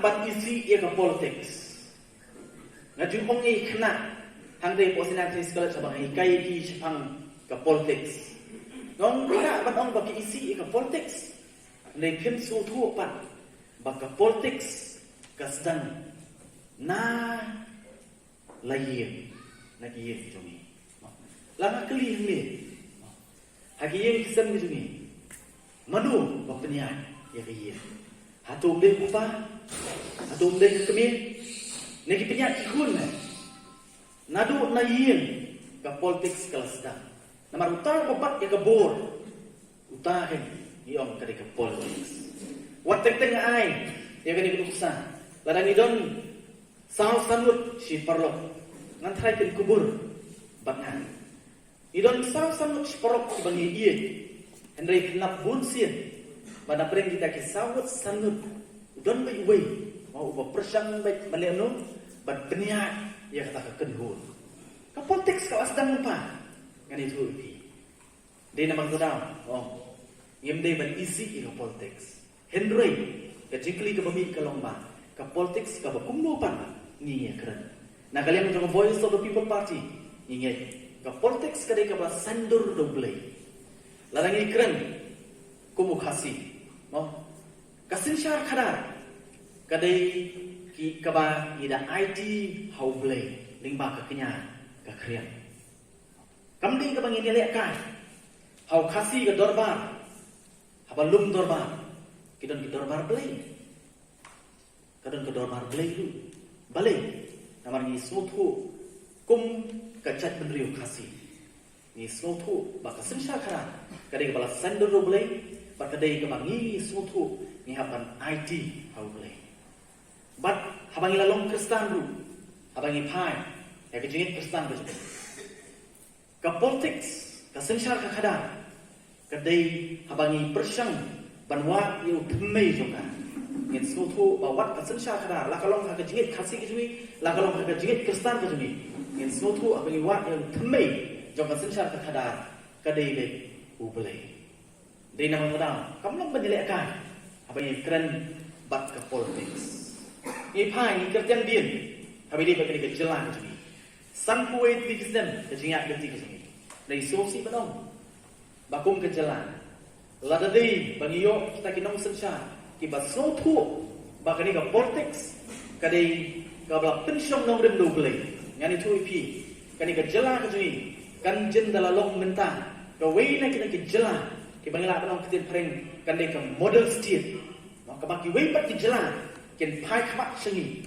ban isi ia ke politics. Ngajung ong i kena hang dei positioning sekali sabang i kai ki chapang ke politics. Ngong kena ban ong bagi isi ia ke politics. Nei phim su thu pan bak ke politics ka sedang na layin na kiye jongi. Lama keli ni. Hagi yang kisam ni jongi. Manu bapenya ya kiye. Hatum dei kupa, hatum dei kemi. Negi penya ikun. Nadu na yin ka politics ka sedang. Namar utang bapak ya ke bor. Utang kan iom ka ke politics. Wat teng ai ya kan ikusan. Ladang idon saw sanut si parlok. Ngan trai ken kubur batngan. Idon saw sanut si parlok bangi iye. Henry kenap bun sien. Pada pering kita ke sawut sanut. Idon bai wei. Mau ubah persang bai maneno bat beniak ya kata ke kenhur. Ka politics ka sedang lupa. Ngan itu ipi. Dia namang tudau. Oh. Yem dei ban isi ke politics. Henry ke jikli ke bami ke lomba. Ka politics ka bakumno pan ni ya keren. Nah kalian menjadi voice of the people party. Ingat ka politics ka dei ka ba sandur doble. Larang ini keren. Kumu kasih. Oh. Kasin syar kadar. Kadai ki ka ba ida IT hau blei lingba ka kenya ka krian. Kamding ka bang ini lek kai. Hau kasih ka dorbar. Haba lum dorbar. Kidon ki dorbar blei. Kadon ke dorbar blei lu. Balai. Namar ni smotu kum kacat benriu kasih. Ni smotu ba kasin syar kadar. Kadai ka bala sandur blei. Ba kadai ka bang ni smotu ni haban IT hau blei. But habangi lalong Kristen dulu, habangi pai, ya kejengit Kristen dulu. Ke politics, ke sensyar ke kadar, kedai habangi persang, banwa yu kemei juga. Ngit suatu bawat ke sensyar kadar, lakalong ke kejengit kasih kejumi, lakalong ke kejengit Kristen kejumi. Ngit suatu habangi wat yu kemei, juga sensyar ke kadar, kedai dek ubelai. Dei nama modal, kamu long menjelekkan, habangi keren bat ke politics. Ini pai ni kerjaan dia. Habis dia pakai dia jalan ke sini. Sampai di kisah kejingat ganti ke sini. Dari sosi benong. Bakum ke jalan. Lada dei bagi yo kita kinong sensya. Kiba sotu bagi ni ke politics. Kadai kabla pensiun nong rem double. Ngani tu ipi. Kani ke jalan ke sini. Kan jen dalalong mentah. Kawai na kita ke jalan. Kiba ngilak benong ketin pering. Kandai ke model state. Maka bagi wei pat ke jalan. Ken pai khamak sengi.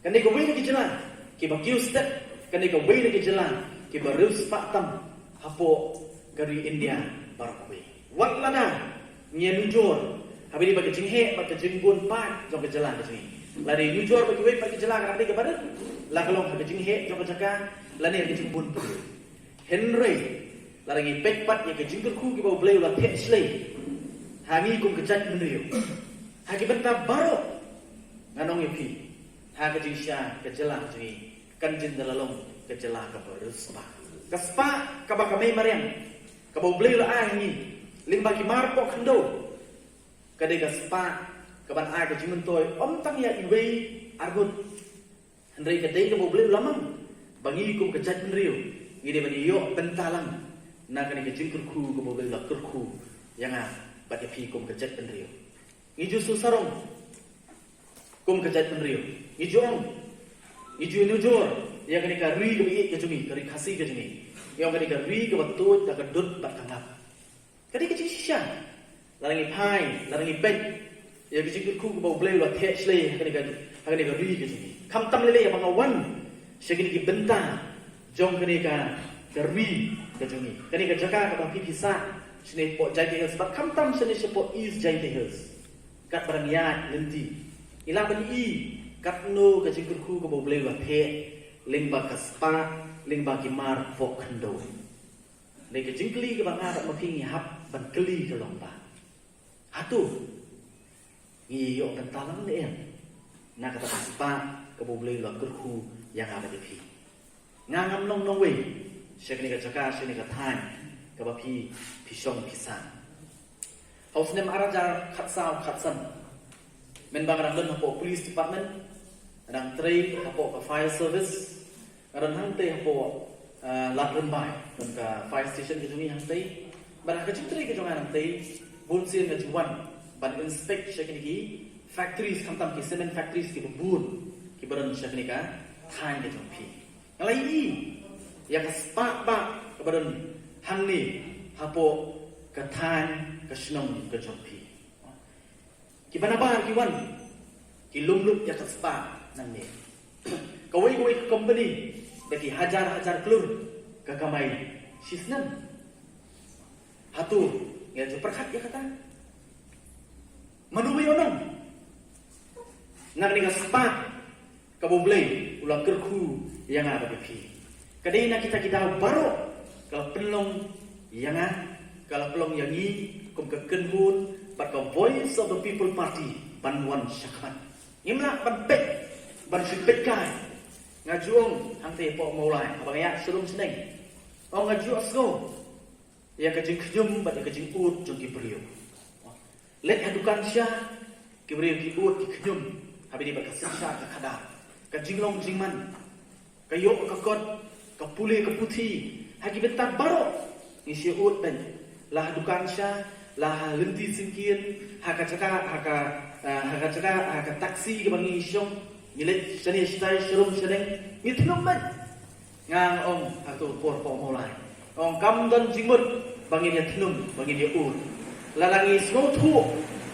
Kan dia kawin lagi jalan. Ke bagiu step. Kan dia kawin lagi jalan. Ke baru sepak tam. Hapo dari India baru kawin. Wat lana. Nya nujur. Habis dia bagi jenghe. Bagi jengbun pan. Jom ke jalan ke sini. Lari nujur bagi win bagi jalan. Kan dia ke badan. Lah kalau bagi jenghe. Jom ke jaga. Lani bagi jengbun pan. Henry. Lari pek pat. Yang ke jengkel ku. Ke bau belai ulah tek selai. Hangi kum kejat meneriu. Hagi bentar baru. Nganong ipi, ha kejisya kejelah jadi kanjin dalalong kejelah keberuspa. Kespa kabak kami mariam, kabau beli lah ini, limbagi marpok hendo. Kadai kespa kaban ai kejimentoy om tang ya iwei argut. Hendai kadai kabau beli lamang, bangi kum kejat menriu, ngide bani yo bentalang. Na kani kejin kurku kabau beli lah kurku, yang bagi pi kum kejat menriu. Ngiju susarong. Kum kejat penriu, ijong, iju nujur, yang kini kari kebi kejumi, kari kasih kejumi, yang kini kari kebatut tak kedut tak kanap, kadi kecil sisa, larangi pai, larangi bed, yang kecil kurku kebau belai lah tech leh, kini kari kejumi, kam tam lele yang mengawan, segini kibentang, jong kini kari kejumi, kini kerjakan kebang pipisa, sini pok jai hills, but kam tam sini sepok east jai hills, kat barangnya lenti. Ilah bani katno kajingkurku ke bau belai wape lingba kaspa lingba kimar fok hendo. Nek kajingkli ke bang adat mapingi hap ban keli ke lomba. Hatu iyo bentalang ne en. Na kata kaspa ke bau belai wakurku yang ada di pi. Ngangam nong nong wei. Syekh ni kajaka syekh ni katan ke bapi pisong pisan. Haus nem arajar khatsau khatsan. men bang kadang hapo police department, kadang train hapo ke fire service, kadang hangte hapo lat rembai dan ke fire station ke jungi hangte, barang ke cintri ke jungan hangte, bunsin ke juan, ban inspect syakini factories kamtam ki cement factories ki bubun ki baran syakini ka thain ke jumpi. Yang lain ya ke spak bak ke baran hangni hapo ke thain ke senong ke jumpi. Gimana bar kiwan? Kilumlup ya kespa nanti. Kawai company bagi hajar kelur kekamai sisnan. Hatu ya perkat ya kata. Manuwi onong. Nak ni kespa kaboblay ulang kerku yang ada bagi. Kadai nak kita baru kalau pelong yang kalau pelong yang ni kum kekenhun but the voice of the people party ban wan syakhan imla ban pek ban sipet kai ngajuong hangte po mulai abang ya surum seneng ngaju asgo ya kajing kjum bat kajing ut jong ki brio let hadukan sya ki brio ki ut ki kjum habi di bat kasya ka kada kajing long jingman kayo ka kot ka pule ka puthi hagi bentar baro ni si ut ben lah hadukan sya lah lenti singkir haka taksi ke bangi isyong milet seni stai serum sedeng mitnum man ngang ong atau por mulai ong kam don jimut bangi dia tnum bangi dia ur lalangi snow thu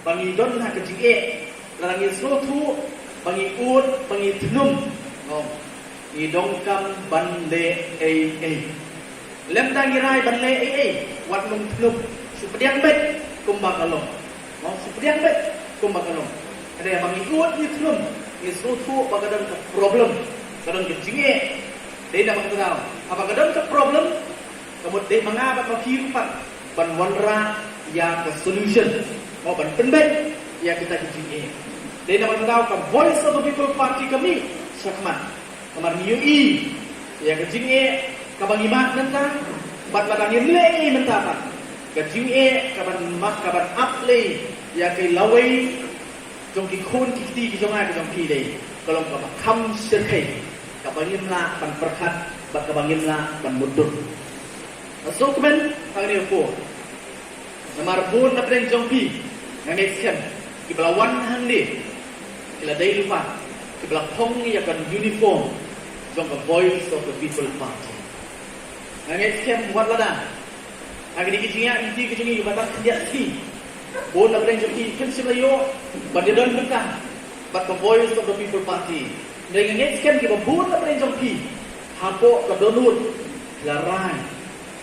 bangi don haka jinge lalangi snow thu bangi ur bangi tnum ong ni dong kam ban le lem tangi rai ban le wat num tnum Supediang bet kumbak kalong. Mau supediang bet kumbak kalong. Ada yang mengikut ni tulum. Ni suatu bagadang ke problem. Kadang ke jinge. Dia nak mengenal. Apa kadang ke problem? Kemudian dia mengabat kehidupan. Ban wanra yang ke solution. Mau ban penbet yang kita ke jinge. Dia nak mengenal ke voice of the people party kami. Syakman. Kamar niui. Yang ke jinge. Kabang imat mentah. Bat ladang yang lagi mentah. Kajing kaban mak kaban aplay ya kai lawai jong ki khun ki ti ki jong ai jong ki dei kalau ka kham serkai ka bangim la ban perkat ba ka bangim la ban mudur so kemen kali ko namar bun na pren jong ki ngai sian ki belawan hang ni kila dei lupa ki belak thong ya kan uniform jong ka voice of the people party ngai sian buat ladang Agak dikit-dikit inti kejungi batas kerja si. Bon nak berang joki kan sebelayo bandedon bekah. But the voice of the people party. Dengan ngetkan kita bon nak berang joki. Hapo ke donut larai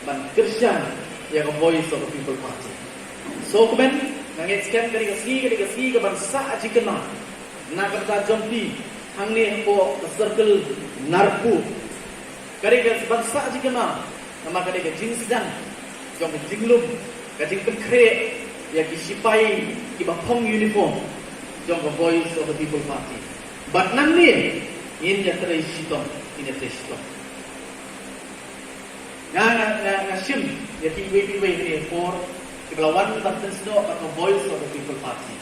ban kerja yang voice of the people party. So kemen ngetkan ketika si ke bangsa aji kena. Nak kerja joki hang ni hapo ke circle narpu. Ketika bangsa aji kena nama ketika jin sedang jong jinglum kajing penkre ya kisipai kibapong uniform jong voice of the people party but nang ni in ya trai sitong in ya trai sitong na sim ya piwe ni for kiblawan banten sno atau voice of the people party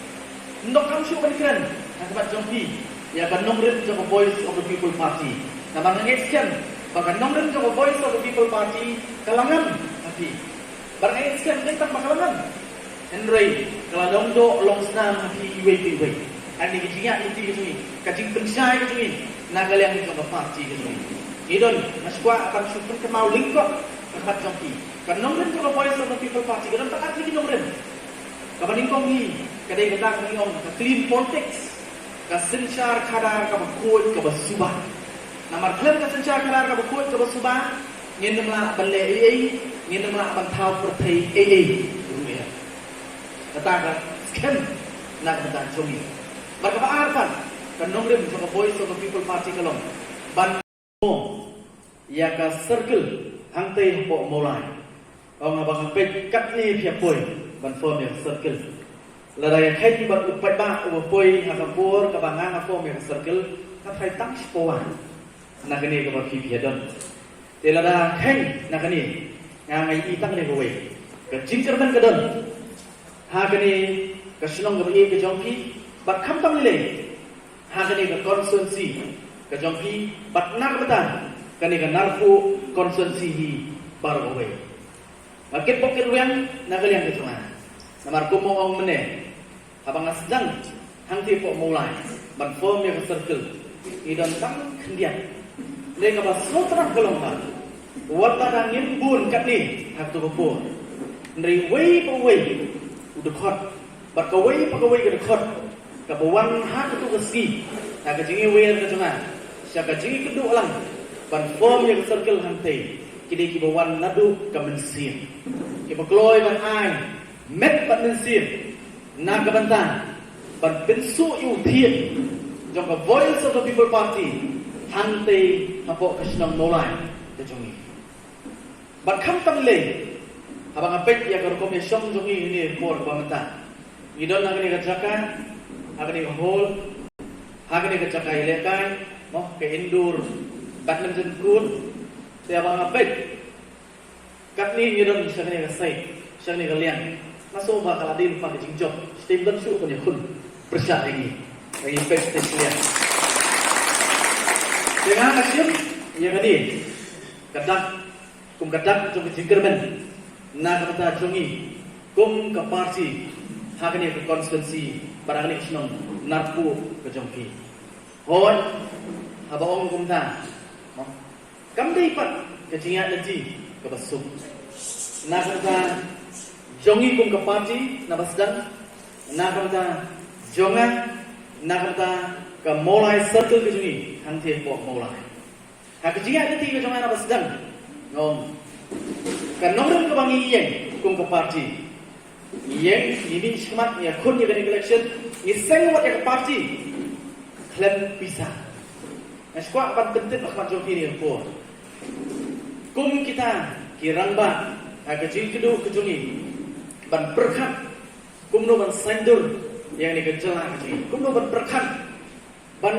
ndok kam syu kan akibat jongpi ya banong rin jong voice of the people party na mangengeskan bahkan nong rin jong voice of the people party kalangan tapi barang iskan tentang makalangan. Henry, kalau dong do long senam hati iwe. Ani kijinya inti kesuni, kajing pensai kesuni, nagal yang itu parti kesuni. Idon, naskwa akan super kemau lingkok tempat jompi. Karena nongren kalau voice of the people party, kadang tak ada lagi nongren. Kapan ingkong ni, kadang kadang ingkong clean politics, kasencar kadar kabakut kabasubah. Namar klaim kasencar kadar kabakut kabasubah, ngendemlah balai ngendemlah bantau pertai rumia. Katakan skem nak bentar jogi. Mereka arpan kan nongren sama voice of the people party kalong ban ya ka circle hangtai po mulai. Ông abang pe kat ni pia poi ban form ya circle. Ladai khai ti ban upai ba u poi ha ka por ka banga ha form ya circle ka khai tang spoan. Nakani ka ba pia don. Telada khai nakani ngai i tang ni ko we. Ka jingkerman ka don. Ha kani ka silong ka i ka jongki bat kampang le hakani ka constituency ka jongpi bat nar batan kani ka narfu constituency hi barwe market poket ruang nagalian ke tengah namar kumo ong mene abang asdang hangti po mulai ban form ya circle idan tang kendian le ka ba sotra golongan wata dang nimbun kat ni hak tu po nri wei po wei udah khot bat ka wei pa ka wei ka khot ka bawan hak tu ka ski ta ka jingi wei ka tengah sia ka jingi kedu lang ban form ya circle hangti kini ki bawan nadu ka mensin ki bakloy ban ai met ban mensin na ka bantan ban bensu yu thiet jong ka voice of the people party hante hapo kasnam nolai te jongi ban kham tam le abang apet ya ka kom yesong jongi ni por ba mata idon nagani ka jaka agani ka hol agani ka jaka ilekai mo ke indur badminton court te abang apet kat ni idon sagani ka sai sagani ka lian masuk ba kala din pa ke jingjok stem dan su ko ni khun persa lagi spesial. Dengan asyik yang ini kadak kum kadak jom jingkermen na kata jongi kum ka parti hakani ke constituency barangani snong narpu ke jongki hon abang kum ta kam dei pat ke jingat lagi ke basuk na kata jongi kum ka parti na basdang na kata jonga nakata ka molai circle ke juni hangte po molai ha ke jinga ke ti ke jonga na basdang ngom ka nomrem ke bangi yeng kum ke parti yeng ini semat ya kun ya gani election ni seng wat ya ke parti klan bisaeskwa ban bentet akhmat joki ni po kum kita kirang ba ha ke jing kedu ke juni ban berkat kum no ban sandur yang ni kejela kecil, kumno ban berkat, ban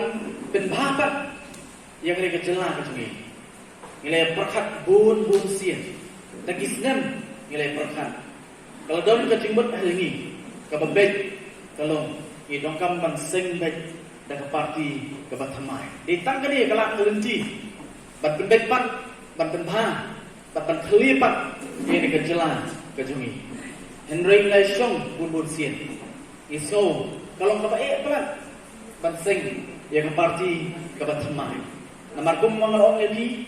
penbahapat yang ni kejela kecil, nilai berkat bun sian, lagi senam nilai berkat. Kalau daun kecil buat hal ini, kebabet, kalau ni dongkam ban seng bet, dah ke parti ke batamai. Ditang kali kalau kelenci, ban penbet ban penbah, ban kelipat yang ni kejela kecil. Henry nilai song bun sian. Iso kalau kau pelan banseng yang parti kabat semai. Namar kum mangalong lagi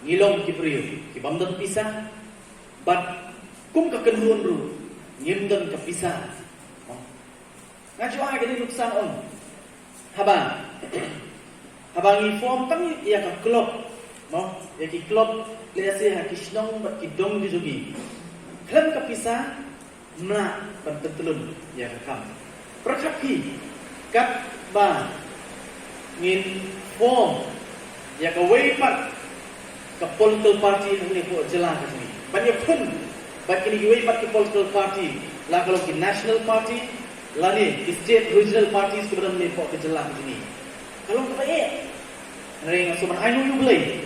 ngilong kipriyo kibamdan pisah bat kum kakenduan ru ngimdan kapisah. Ngacu ay gani nuksan on habang inform kami ya ka klub no ya ki klub lesi ha kisnong bat kidong dijugi klan kapisah na pentelun ya kam perkati kat ba ngin form ya ka way pat ka political party ni po jela ka ni banyak pun bagi ni way pat ka political party la kalau ki national party la ni state regional parties kemudian ni po ka jela ka ni kalau ka ring suman I know you play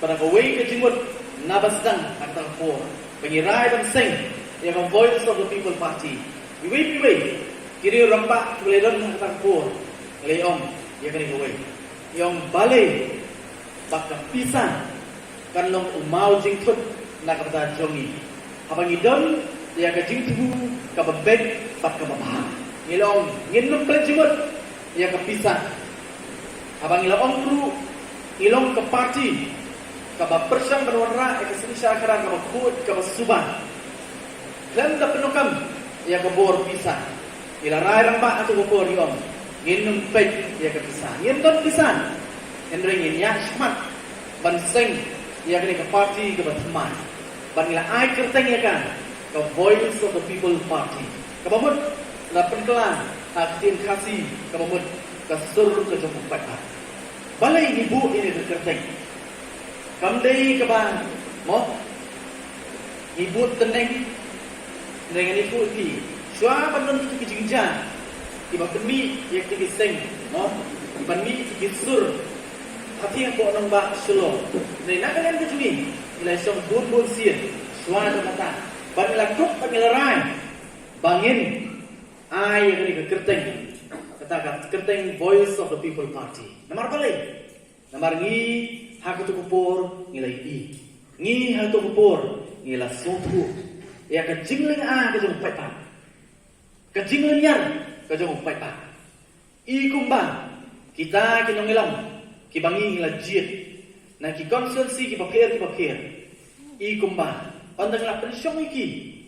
pada ka way ka jimut nabasdang atang po pengirai dan sing yang voice of the people party. Iwi kiri rampak keledon tang pur. Leong ya kani kowe. Yang balik bakal pisah kan long umau jingtut nak kata jongi. Abang idon ya ka jingtu ka babet pak ka babah. Ilong nginum kelejumut ya ka pisah. Abang ilong ru ilong ke parti ka bapersang berwarna ka sini syakara ka bakut ka basubah. Dalam tak penukam ia kebor pisah. Ila rai rampak atau kebor diom. Ngin pej ia kepisah. Ngin don pisah. Ngin ya smat ban seng ia kini ke parti ke berteman. Ban ila ai kerteng ia kan ke voice of the people party. Kebamut la penkelan atin kasih kebamut ke sur ke jemput patah. Balai ibu ini kerteng. Kamdei ke ban mo ibu teneng dengan itu ti sua bandon tu kijingja iba demi yang tinggi seng no iban mi gisur hati yang ko nang ba sulo nei nak kalian ke jumi ilai song bun sir sua do kata ban lakuk pamilarai bangin ai yang ni ke kerteng katakan kerteng Voice of the People Party. Namar balik. Namar ngi hakutu kupur ngilai i. Ngi hakutu kupur ngila sotu. Ya ka jingling a ka jong pai pa. Ka jingling yan ka jong pai pa. I kumba kita kinong ilang kibangi ngila jit. Na ki constituency ki papir. I kumba pandang la pensyong iki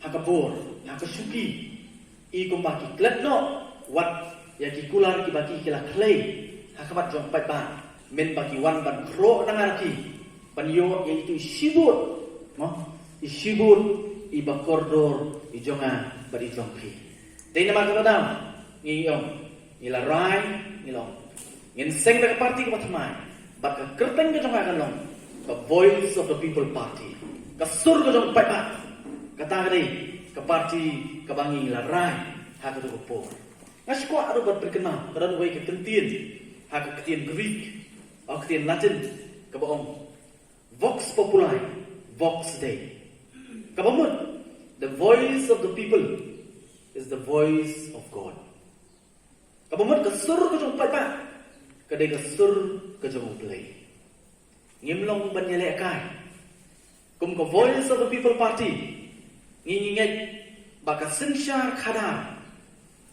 hakapur hakasuki. I kumba ki kletno wat ya ki kular ki baki kila clay hakabat jong pai pa. Men bagi wan ban kro nangar ki panyo yaitu sibut no isibut iba koridor ijonga bari jongki dei nama kadam ngiyong ila rai ngilong ngin seng da party ko matmai bak kerteng ko jonga kalong the Voice of the People Party ka sur ko jong pai pa kata dei ka party ka bangi ila rai ha ka ko po ngasiko aro bat berkenal karan wei ka kentien ha ka kentien Greek Aktian Latin kabaong Vox Populi, Vox Dei. Kabamut, the voice of the people is the voice of God. Kabamut kasur ka jong pai pa, kadai kasur ka jong play. Ngimlong banyale akai. Kum ka Voice of the People Party, ngingingay baka sinsyar khadar,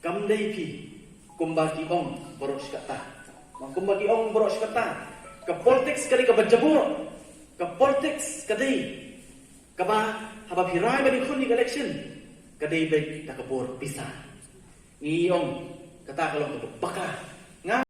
kamdai pi, kumbaki ong boros kata. Mangkum bagi ong boros kata ke politics kali ke bajabur ke politics kadai kaba habab hirai bagi khuni election kadai baik tak kabur pisah ni ong kata kalau ke bakah